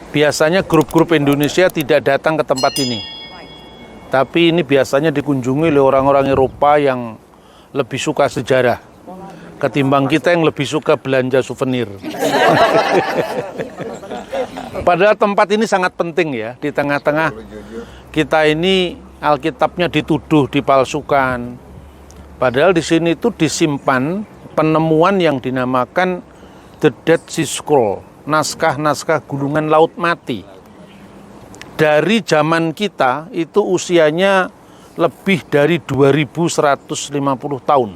Biasanya grup-grup Indonesia tidak datang ke tempat ini. Tapi ini biasanya dikunjungi oleh orang-orang Eropa yang lebih suka sejarah ketimbang kita yang lebih suka belanja souvenir. Padahal tempat ini sangat penting ya. Di tengah-tengah kita ini Alkitabnya dituduh dipalsukan. Padahal di sini itu disimpan penemuan yang dinamakan The Dead Sea Scroll, naskah-naskah gulungan laut mati. Dari zaman kita itu usianya lebih dari 2150 tahun.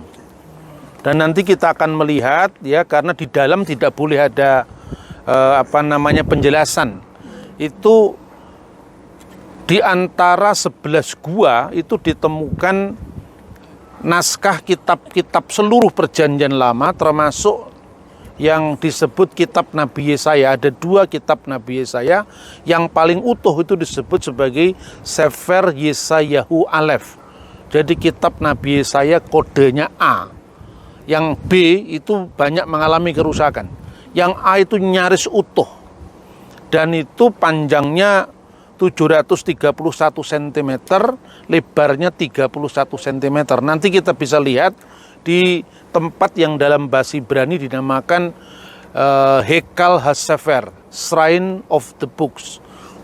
Dan nanti kita akan melihat ya, karena di dalam tidak boleh ada penjelasan. Itu di antara 11 gua itu ditemukan naskah kitab-kitab seluruh perjanjian lama, termasuk yang disebut kitab Nabi Yesaya. Ada 2 kitab Nabi Yesaya. Yang paling utuh itu disebut sebagai Sefer Yesayahu Aleph. Jadi kitab Nabi Yesaya kodenya A. Yang B itu banyak mengalami kerusakan. Yang A itu nyaris utuh. Dan itu panjangnya 731 cm, lebarnya 31 cm. Nanti kita bisa lihat di tempat yang dalam bahasa Ibrani dinamakan Hekal HaSefer, Shrine of the Books.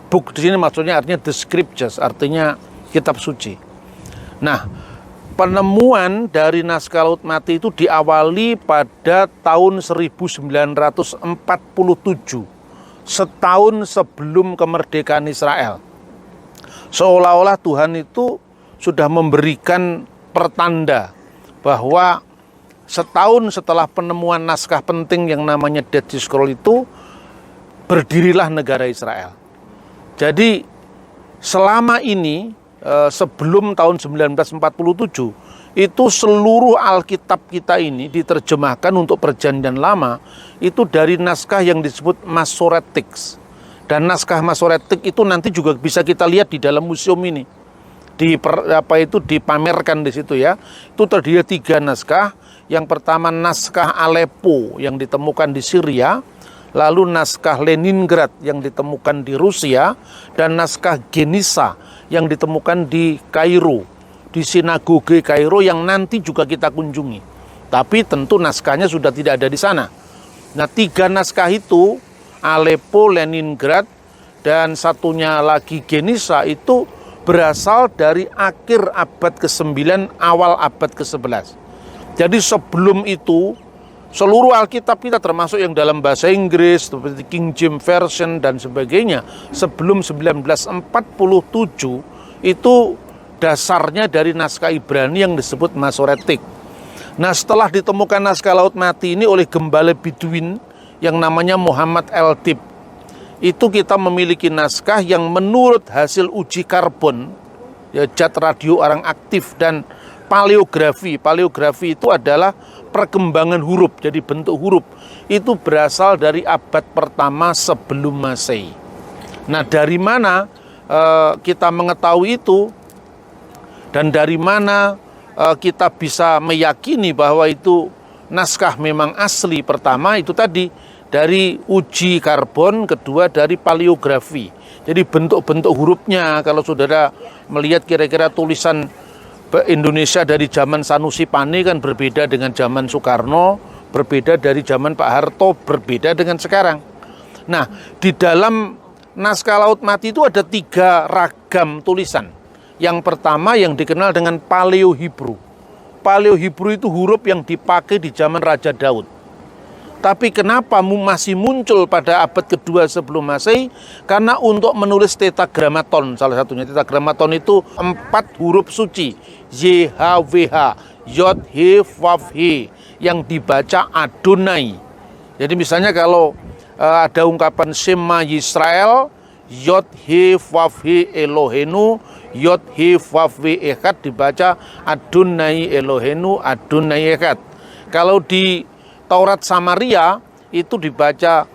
Book di sini maksudnya artinya the scriptures, artinya kitab suci. Nah, penemuan dari naskah laut mati itu diawali pada tahun 1947, setahun sebelum kemerdekaan Israel. Seolah-olah Tuhan itu sudah memberikan pertanda bahwa setahun setelah penemuan naskah penting yang namanya Dead Sea Scroll itu, berdirilah negara Israel. Jadi selama ini sebelum tahun 1947 itu seluruh Alkitab kita ini diterjemahkan untuk perjanjian lama itu dari naskah yang disebut Masoretic. Dan naskah Masoretic itu nanti juga bisa kita lihat di dalam museum ini. Dipamerkan di situ ya. Itu terdiri 3 naskah. Yang pertama naskah Aleppo yang ditemukan di Syria, lalu naskah Leningrad yang ditemukan di Rusia, dan naskah Genisa yang ditemukan di Kairo, di sinagoge Kairo yang nanti juga kita kunjungi. Tapi tentu naskahnya sudah tidak ada di sana. Nah, 3 naskah itu, Aleppo, Leningrad, dan satunya lagi Genisa, itu berasal dari akhir abad ke-9, awal abad ke-11. Jadi sebelum itu, seluruh Alkitab kita termasuk yang dalam bahasa Inggris, seperti King James Version dan sebagainya, sebelum 1947, itu dasarnya dari naskah Ibrani yang disebut Masoretic. Nah, setelah ditemukan naskah laut mati ini oleh gembala Bedouin yang namanya Muhammad El-Tib, itu kita memiliki naskah yang menurut hasil uji karbon, ya, zat radio orang aktif, dan paleografi. Paleografi itu adalah perkembangan huruf, jadi bentuk huruf itu berasal dari abad pertama sebelum Masehi. Nah, dari mana kita mengetahui itu, dan dari mana kita bisa meyakini bahwa itu naskah memang asli? Pertama itu tadi dari uji karbon, kedua dari paleografi. Jadi bentuk-bentuk hurufnya, kalau saudara melihat kira-kira tulisan Indonesia dari zaman Sanusi Pane kan berbeda dengan zaman Soekarno, berbeda dari zaman Pak Harto, berbeda dengan sekarang. Nah, di dalam naskah Laut Mati itu ada 3 ragam tulisan. Yang pertama yang dikenal dengan Paleo-Hebrew. Paleo-Hebrew itu huruf yang dipakai di zaman Raja Daud. Tapi kenapa masih muncul pada abad kedua sebelum Masehi? Karena untuk menulis tetragrammaton, salah satunya tetragrammaton itu 4 huruf suci, YHWH, Yod He Vav He, yang dibaca Adonai. Jadi misalnya kalau ada ungkapan Shema Yisrael, Yod He Vav He Elohenu, Yod He Vav He Echad, dibaca Adonai Elohenu, Adonai Echad. Kalau di Taurat Samaria itu dibaca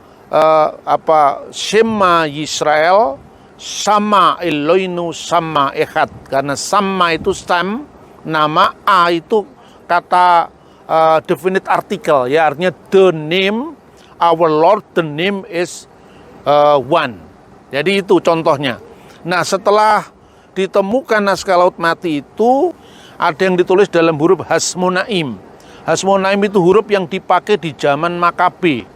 Shema Yisrael, Sama Eloinu, Sama Echad. Karena Sama itu Sam, nama, A itu kata definite article, ya, artinya the name, our Lord, the name is one. Jadi itu contohnya. Nah, setelah ditemukan naskah Laut Mati itu, ada yang ditulis dalam huruf Hasmonaim. Hasmonaim itu huruf yang dipakai di zaman Makabe.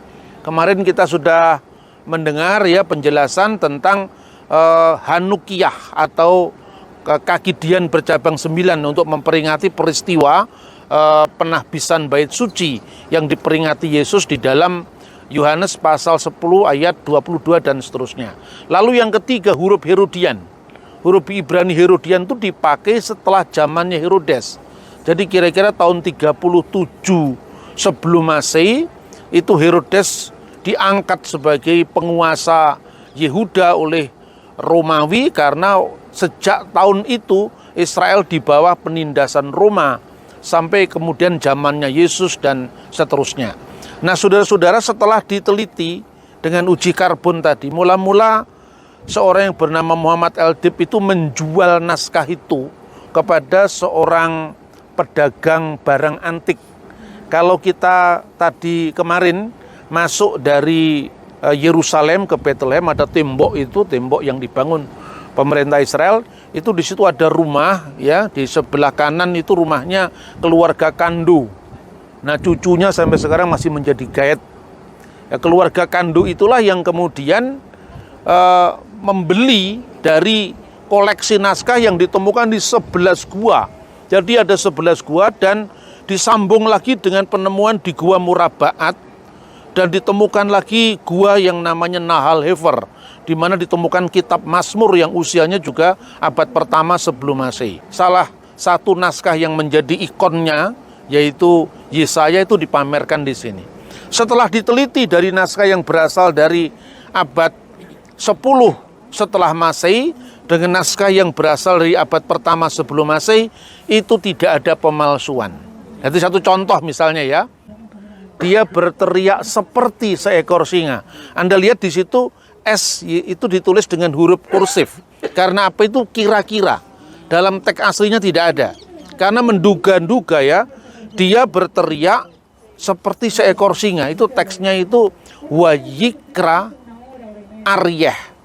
Kemarin kita sudah mendengar ya penjelasan tentang Hanukiyah atau Kakidian bercabang 9 untuk memperingati peristiwa penahbisan bait suci yang diperingati Yesus di dalam Yohanes pasal 10 ayat 22 dan seterusnya. Lalu yang ketiga huruf Herodian. Huruf Ibrani Herodian itu dipakai setelah zamannya Herodes. Jadi kira-kira tahun 37 sebelum Masehi itu Herodes diangkat sebagai penguasa Yehuda oleh Romawi karena sejak tahun itu Israel di bawah penindasan Roma sampai kemudian zamannya Yesus dan seterusnya. Nah, saudara-saudara, setelah diteliti dengan uji karbon tadi, mula-mula seorang yang bernama Muhammad Eldib itu menjual naskah itu kepada seorang pedagang barang antik. Kalau kita tadi kemarin masuk dari Yerusalem ke Bethlehem, ada tembok itu, tembok yang dibangun pemerintah Israel, itu di situ ada rumah, ya, di sebelah kanan itu rumahnya keluarga Kandu. Nah, cucunya sampai sekarang masih menjadi gaet. Ya, keluarga Kandu itulah yang kemudian membeli dari koleksi naskah yang ditemukan di 11 gua. Jadi ada 11 gua dan disambung lagi dengan penemuan di gua Murabaat dan ditemukan lagi gua yang namanya Nahal Hefer, di mana ditemukan kitab Mazmur yang usianya juga abad pertama sebelum Masehi. Salah satu naskah yang menjadi ikonnya yaitu Yesaya itu dipamerkan di sini. Setelah diteliti dari naskah yang berasal dari abad 10 setelah Masehi dengan naskah yang berasal dari abad pertama sebelum Masehi, itu tidak ada pemalsuan. Jadi satu contoh misalnya ya, dia berteriak seperti seekor singa. Anda lihat di situ S itu ditulis dengan huruf kursif. Karena apa? Itu kira-kira. Dalam teks aslinya tidak ada. Karena menduga-duga ya, dia berteriak seperti seekor singa. Itu teksnya itu wayikra aryeh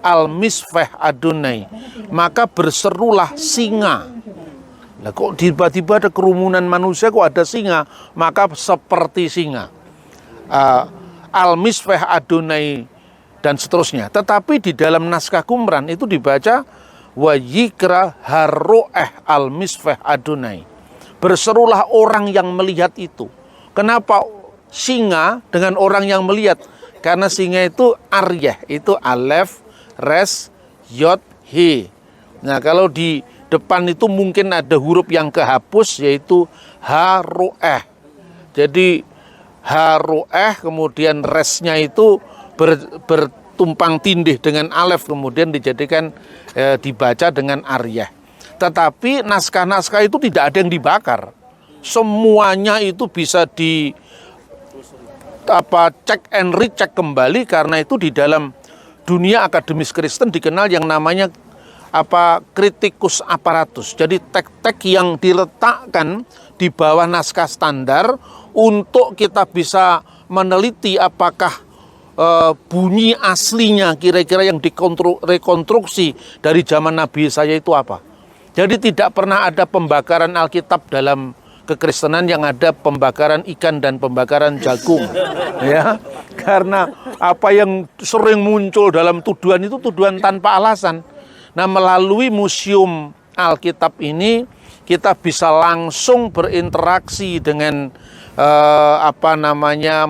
al-misfeh Adonai, maka berserulah singa. Nah, kok tiba-tiba ada kerumunan manusia, kok ada singa? Maka seperti singa. Al-misfeh Adonai dan seterusnya. Tetapi di dalam naskah Qumran itu dibaca wayikra haroeh al-misfeh Adonai. Berserulah orang yang melihat itu. Kenapa singa dengan orang yang melihat? Karena singa itu aryeh, itu alef, res, yod, he. Nah, kalau di depan itu mungkin ada huruf yang kehapus, yaitu haroeh. Jadi haroeh kemudian resnya itu tumpang tindih dengan alef kemudian dijadikan dibaca dengan aryah. Tetapi naskah-naskah itu tidak ada yang dibakar. Semuanya itu bisa cek and recheck kembali, karena itu di dalam dunia akademis Kristen dikenal yang namanya kritikus aparatus. Jadi tek-tek yang diletakkan di bawah naskah standar untuk kita bisa meneliti apakah bunyi aslinya kira-kira yang rekonstruksi dari zaman Nabi Yesaya itu apa. Jadi tidak pernah ada pembakaran Alkitab dalam kekristenan, yang ada pembakaran ikan dan pembakaran jagung, ya. Karena apa yang sering muncul dalam tuduhan itu tuduhan tanpa alasan. Nah, melalui Museum Alkitab ini kita bisa langsung berinteraksi dengan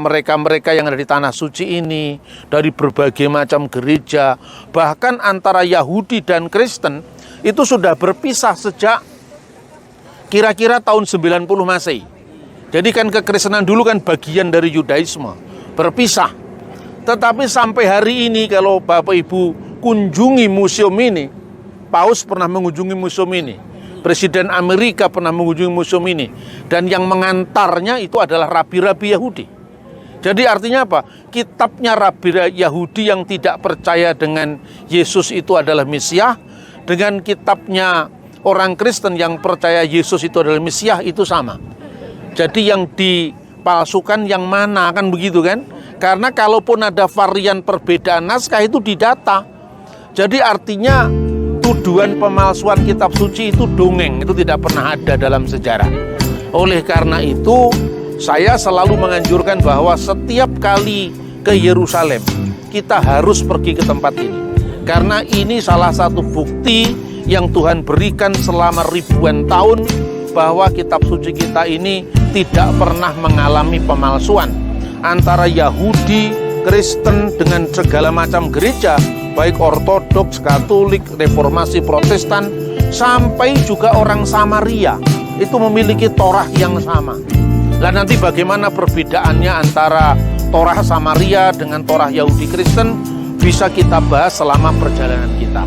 mereka-mereka yang ada di tanah suci ini, dari berbagai macam gereja, bahkan antara Yahudi dan Kristen itu sudah berpisah sejak kira-kira tahun 90 Masehi. Jadi kan kekristenan dulu kan bagian dari Yudaisme, berpisah. Tetapi sampai hari ini kalau Bapak Ibu kunjungi museum ini, Paus pernah mengunjungi museum ini, Presiden Amerika pernah mengunjungi museum ini, dan yang mengantarnya itu adalah rabi-rabi Yahudi. Jadi artinya apa? Kitabnya rabi Yahudi yang tidak percaya dengan Yesus itu adalah Mesias, dengan kitabnya orang Kristen yang percaya Yesus itu adalah Mesias itu sama. Jadi yang dipalsukan yang mana, kan begitu kan? Karena kalaupun ada varian perbedaan naskah itu didata. Jadi artinya tuduhan pemalsuan kitab suci itu dongeng, itu tidak pernah ada dalam sejarah. Oleh karena itu saya selalu menganjurkan bahwa setiap kali ke Yerusalem kita harus pergi ke tempat ini. Karena ini salah satu bukti yang Tuhan berikan selama ribuan tahun bahwa kitab suci kita ini tidak pernah mengalami pemalsuan. Antara Yahudi, Kristen dengan segala macam gereja, baik Ortodoks, Katolik, Reformasi, Protestan, sampai juga orang Samaria itu memiliki Torah yang sama. Lah nanti bagaimana perbedaannya antara Torah Samaria dengan Torah Yahudi Kristen bisa kita bahas selama perjalanan kita.